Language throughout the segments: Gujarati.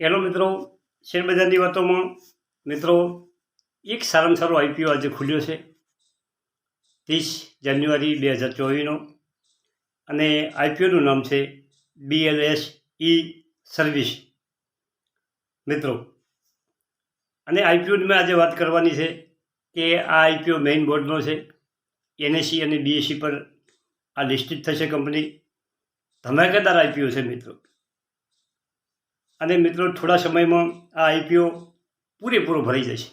હેલો મિત્રો, શેરબજારની વાતોમાં મિત્રો એક સારામાં સારો આઈપીઓ આજે ખુલ્યો છે 30 જાન્યુઆરી 2024નો અને આઈપીઓનું નામ છે BLS ઈ સર્વિસ મિત્રો. અને આઈપીઓની મેં આજે વાત કરવાની છે કે આ આઈપીઓ મેઇન બોર્ડનો છે. NSE અને BSE પર આ લિસ્ટેડ થશે કંપની. ધમાકેદાર આઈપીઓ છે મિત્રો. અને મિત્રો થોડા સમયમાં આ આઈપીઓ પૂરેપૂરો ભરાઈ જશે.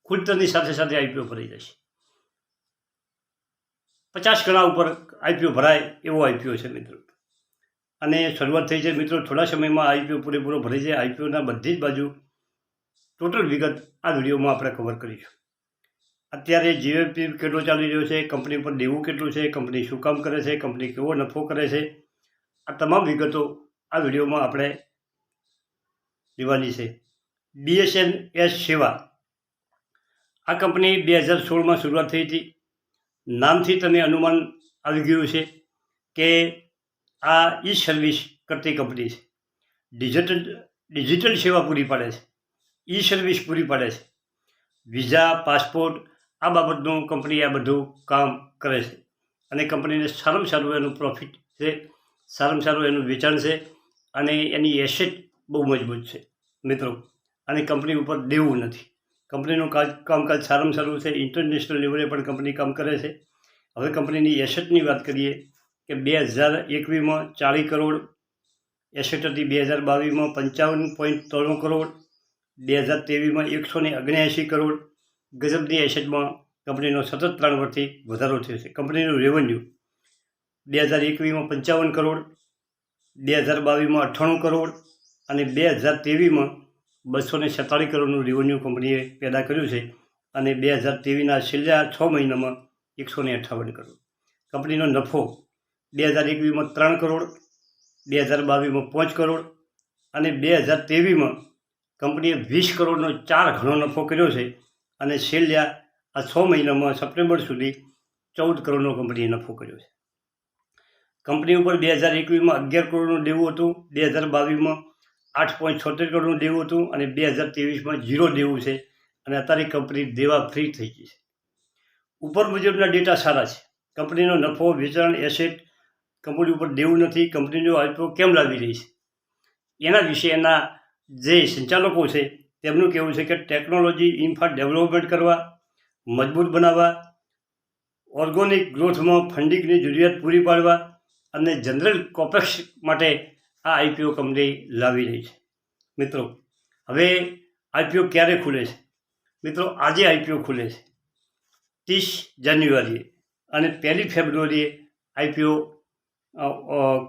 ખુલતરની સાથે સાથે આઈપીઓ ભરાઈ જશે. 50 ગણા ઉપર આઈપીઓ ભરાય એવો આઈપીઓ છે મિત્રો. અને શરૂઆત થઈ છે મિત્રો. થોડા સમયમાં આઈપીઓ પૂરેપૂરો ભરાઈ જાય. આઈપીઓના બધી જ બાજુ ટોટલ વિગત આ વિડીયોમાં આપણે કવર કરીશું. અત્યારે જીએપી કેટલો ચાલી રહ્યો છે, કંપની પર દેવું કેટલું છે, કંપની શું કામ કરે છે, કંપની કેવો નફો કરે છે, આ તમામ વિગતો આ વિડીયોમાં આપણે લેવાની છે. BSNS સેવા આ કંપની 2016માં શરૂઆત થઈ હતી. નામથી તમે અનુમાન આવી ગયું છે કે આ ઈ સર્વિસ કરતી કંપની છે. ડિજિટલ સેવા પૂરી પાડે છે, ઈ સર્વિસ પૂરી પાડે છે. વિઝા, પાસપોર્ટ આ બાબતનું કંપની આ બધું કામ કરે છે. અને કંપનીને સારામાં સારું એનું પ્રોફિટ છે, સારામાં સારું એનું વેચાણ છે અને એની એસેટ બહુ મજબૂત છે મિત્રો. અને કંપની ઉપર દેવું નથી. કંપનીનું કામકાજ સારામાં સારું છે. ઇન્ટરનેશનલ લેવલે પણ કંપની કામ કરે છે. હવે કંપનીની એસેટની વાત કરીએ કે 2021માં 40 કરોડ એસેટ હતી, 2022માં 55.93 કરોડ, 2023માં 179 કરોડ. ગજબની એસેટમાં કંપનીનો સતત 3 વર્ષથી વધારો થયો છે. કંપનીનું રેવન્યુ 2021માં 55 કરોડ, 2022માં 98 કરોડ અને 2023માં 247 કરોડનું રેવન્યુ કંપનીએ પેદા કર્યું છે. અને 2023ના છેલ્લા 6 મહિનામાં 158 કરોડ. કંપનીનો નફો 2021માં 3 કરોડ, 2022માં 5 કરોડ અને 2023માં કંપનીએ 20 કરોડનો 4 ગણો નફો કર્યો છે. અને છેલ્લા આ 6 મહિનામાં સપ્ટેમ્બર સુધી 14 કરોડનો કંપનીએ નફો કર્યો છે. કંપની ઉપર 2021માં 11 કરોડનું દેવું હતું, 2022માં 8.76 કરોડનું દેવું હતું અને 2023માં 0 દેવું છે. અને અત્યારે કંપની દેવા ફ્રી થઈ ગઈ છે. ઉપર મુજબના ડેટા સારા છે. કંપનીનો નફો, વેચાણ, એસેટ, કંપની ઉપર દેવું નથી, કંપનીનો આઈપીઓ કેમ લાવી રહી છે એના વિશે એના જે સંચાલકો છે તેમનું કહેવું છે કે ટેકનોલોજી ઇન્ફ્રા ડેવલપમેન્ટ કરવા, મજબૂત બનાવવા, ઓર્ગોનિક ગ્રોથમાં ફંડિંગની જરૂરિયાત પૂરી પાડવા અને જનરલ કોપેક્સ માટે આ આઈપીઓ કંપની લાવી રહી છે મિત્રો. હવે આઈપીઓ ક્યારે ખુલે છે મિત્રો? આજે આઈપીઓ ખુલે છે 30 જાન્યુઆરીએ અને 1 ફેબ્રુઆરીએ આઈપીઓ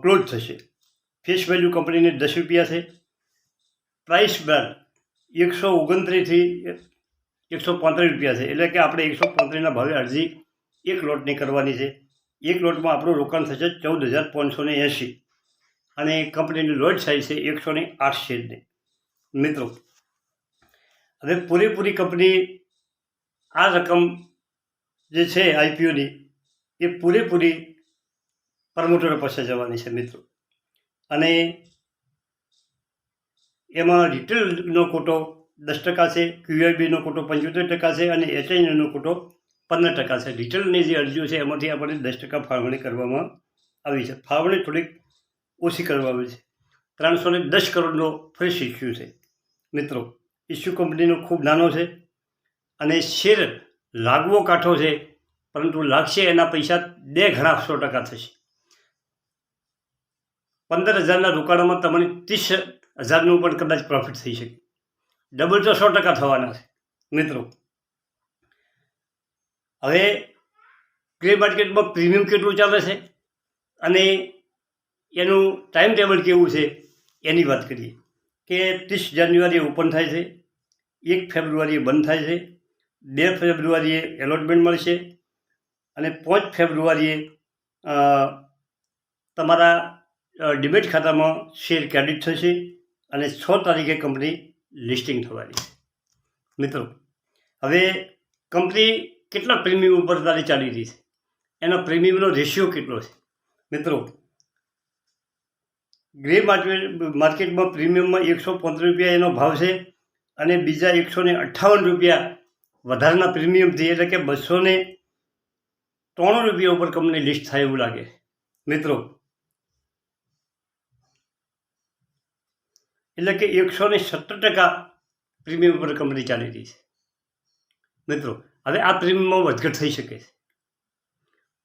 ક્લોઝ થશે. ફેસ વેલ્યુ કંપનીને 10 રૂપિયા છે. પ્રાઇસ બેન્ડ 129 થી 135 રૂપિયા છે. એટલે કે આપણે 135ના ભાવે અરજી એક લોટની કરવાની છે. એક લોટમાં આપણું રોકાણ થશે 14,580 અને કંપનીની લોટ સાઇઝ છે 108 શેરની મિત્રો. હવે પૂરેપૂરી કંપની આ રકમ જે છે આઈપીઓની એ પૂરેપૂરી પ્રમોટરો પાસે જવાની છે મિત્રો. અને એમાં રિટેલનો કોટો 10% છે, QIBનો કોટો 75% છે અને HINનો કોટો 15% છે. રિટેલની જે અરજીઓ છે એમાંથી આપણને 10% ફાળવણી કરવામાં આવી છે. ફાળવણી થોડીક ઓછી કરવામાં આવી છે. 310 કરોડનો ફ્રેશ ઇસ્યુ છે મિત્રો. ઇસ્યુ કંપનીનો ખૂબ નાનો છે અને શેર લાગવો કાઠો છે, પરંતુ લાગશે એના પૈસા 2 ગણા 100% થશે. 15,000ના રોકાણમાં તમને 30,000નું પણ કદાચ પ્રોફિટ થઈ શકે. ડબલ તો 100% થવાના છે મિત્રો. હવે ગ્રે માર્કેટમાં પ્રીમિયમ કેટલું ચાલે છે અને એનું ટાઈમ ટેબલ કેવું છે એની વાત કરીએ કે 30 જાન્યુઆરીએ ઓપન થાય છે, 1 ફેબ્રુઆરીએ બંધ થાય છે, 2 ફેબ્રુઆરીએ એલોટમેન્ટ મળશે અને 5 ફેબ્રુઆરીએ તમારા ડિમેટ ખાતામાં શેર ક્રેડિટ થશે અને 6 તારીખે કંપની લિસ્ટિંગ થવાની છે મિત્રો. હવે કંપની કેટલા પ્રીમિયમ ઉપર તારી ચાલી રહી છે, એના પ્રીમિયમનો રેશિયો કેટલો છે મિત્રો? ગ્રે માર્કેટમાં પ્રીમિયમમાં 115 રૂપિયા એનો ભાવ છે અને બીજા 158 રૂપિયા વધારાના પ્રીમિયમથી, એટલે કે 293 રૂપિયા ઉપર કંપની લિસ્ટ થાય એવું લાગે મિત્રો. એટલે કે 117% પ્રીમિયમ પર કંપની ચાલી રહી છે મિત્રો. હવે આ પ્રીમિયમમાં વધઘટ થઈ શકે છે,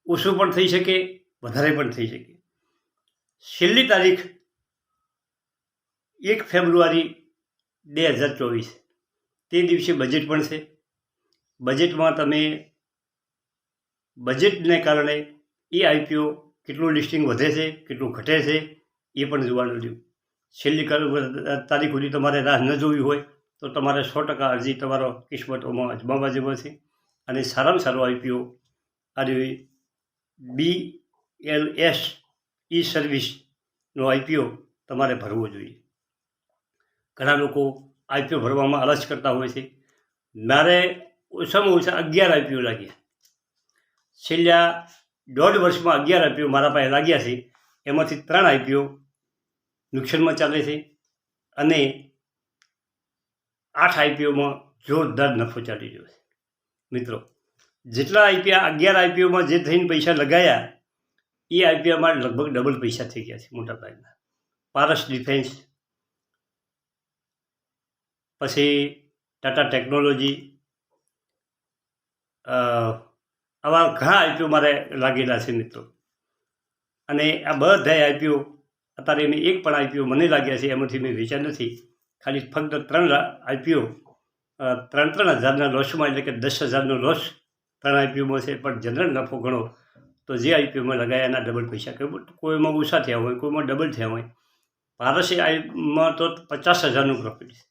ઓછું પણ થઈ શકે, વધારે પણ થઈ શકે. છેલ્લી તારીખ 1 ફેબ્રુઆરી 2024, તે દિવસે બજેટ પણ છે. બજેટમાં તમે બજેટને કારણે એ આઈપીઓ કેટલું લિસ્ટિંગ વધે છે, કેટલું ઘટે છે, એ પણ જોવાનું રહ્યું. છેલ્લી તારીખ સુધી તમારે રાહ ન જોવી હોય તો તમારે 100% અરજી તમારો કિસ્મતોમાં અજમાવવા જેવો છે. અને સારામાં સારો આઈપીઓ આજે BLS ઈ સર્વિસનો આઈપીઓ તમારે ભરવો જોઈએ. ઘણા લોકો આઈપીઓ ભરવામાં આળસ કરતા હોય છે. મારે ઓછામાં ઓછા 11 આઈપીઓ લાગ્યા. છેલ્લા 1.5 વર્ષમાં 11 આઈપીઓ મારા પાસે લાગ્યા છે. એમાંથી 3 આઈપીઓ નુકસાનમાં ચાલે છે અને 8 આઈપીઓમાં જોરદાર નફો ચાલી રહ્યો છે મિત્રો. જેટલા 11 આઈપીઓમાં જે થઈને પૈસા લગાયા એ આઈપીઓમાં લગભગ ડબલ પૈસા થઈ ગયા છે મોટાભાગના. પારસ ડિફેન્સ, પછી ટાટા ટેકનોલોજી, આવા ઘણા આઈપીઓ મારે લાગેલા છે મિત્રો. અને આ બધા આઈપીઓ અત્યારે મેં એક પણ આઈપીઓ મને લાગ્યા છે એમાંથી મેં વેચ્યા નથી. ખાલી ફક્ત 3 આઈપીઓ 3,000ના લોસમાં, એટલે કે 10,000નો લોસ 3 આઈપીઓમાં છે. પણ જનરલ નફો ગણો તો જે આઈપીઓમાં લગાયા એના ડબલ પૈસા, કોઈમાં ઓછા થયા હોય, કોઈમાં ડબલ થયા હોય. પારસે આઈમાં તો 50,000નું પ્રોફિટ છે.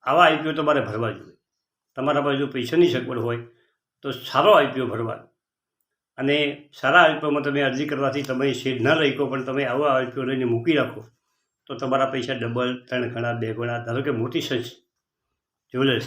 આવા આઈપીઓ તમારે ભરવા જોઈએ. તમારા પાસે જો પૈસાની સગવડ હોય તો સારો આઈપીઓ ભરવાનો. અને સારા આઈપીઓમાં તમે અરજી કરવાથી તમે શેર ન લઈ શકો, પણ તમે આવા આઈપીઓ લઈને મૂકી રાખો તો તમારા પૈસા ડબલ, 3 ગણા, 2 ગણા. ધારો કે મોટી જ્વેલર્સ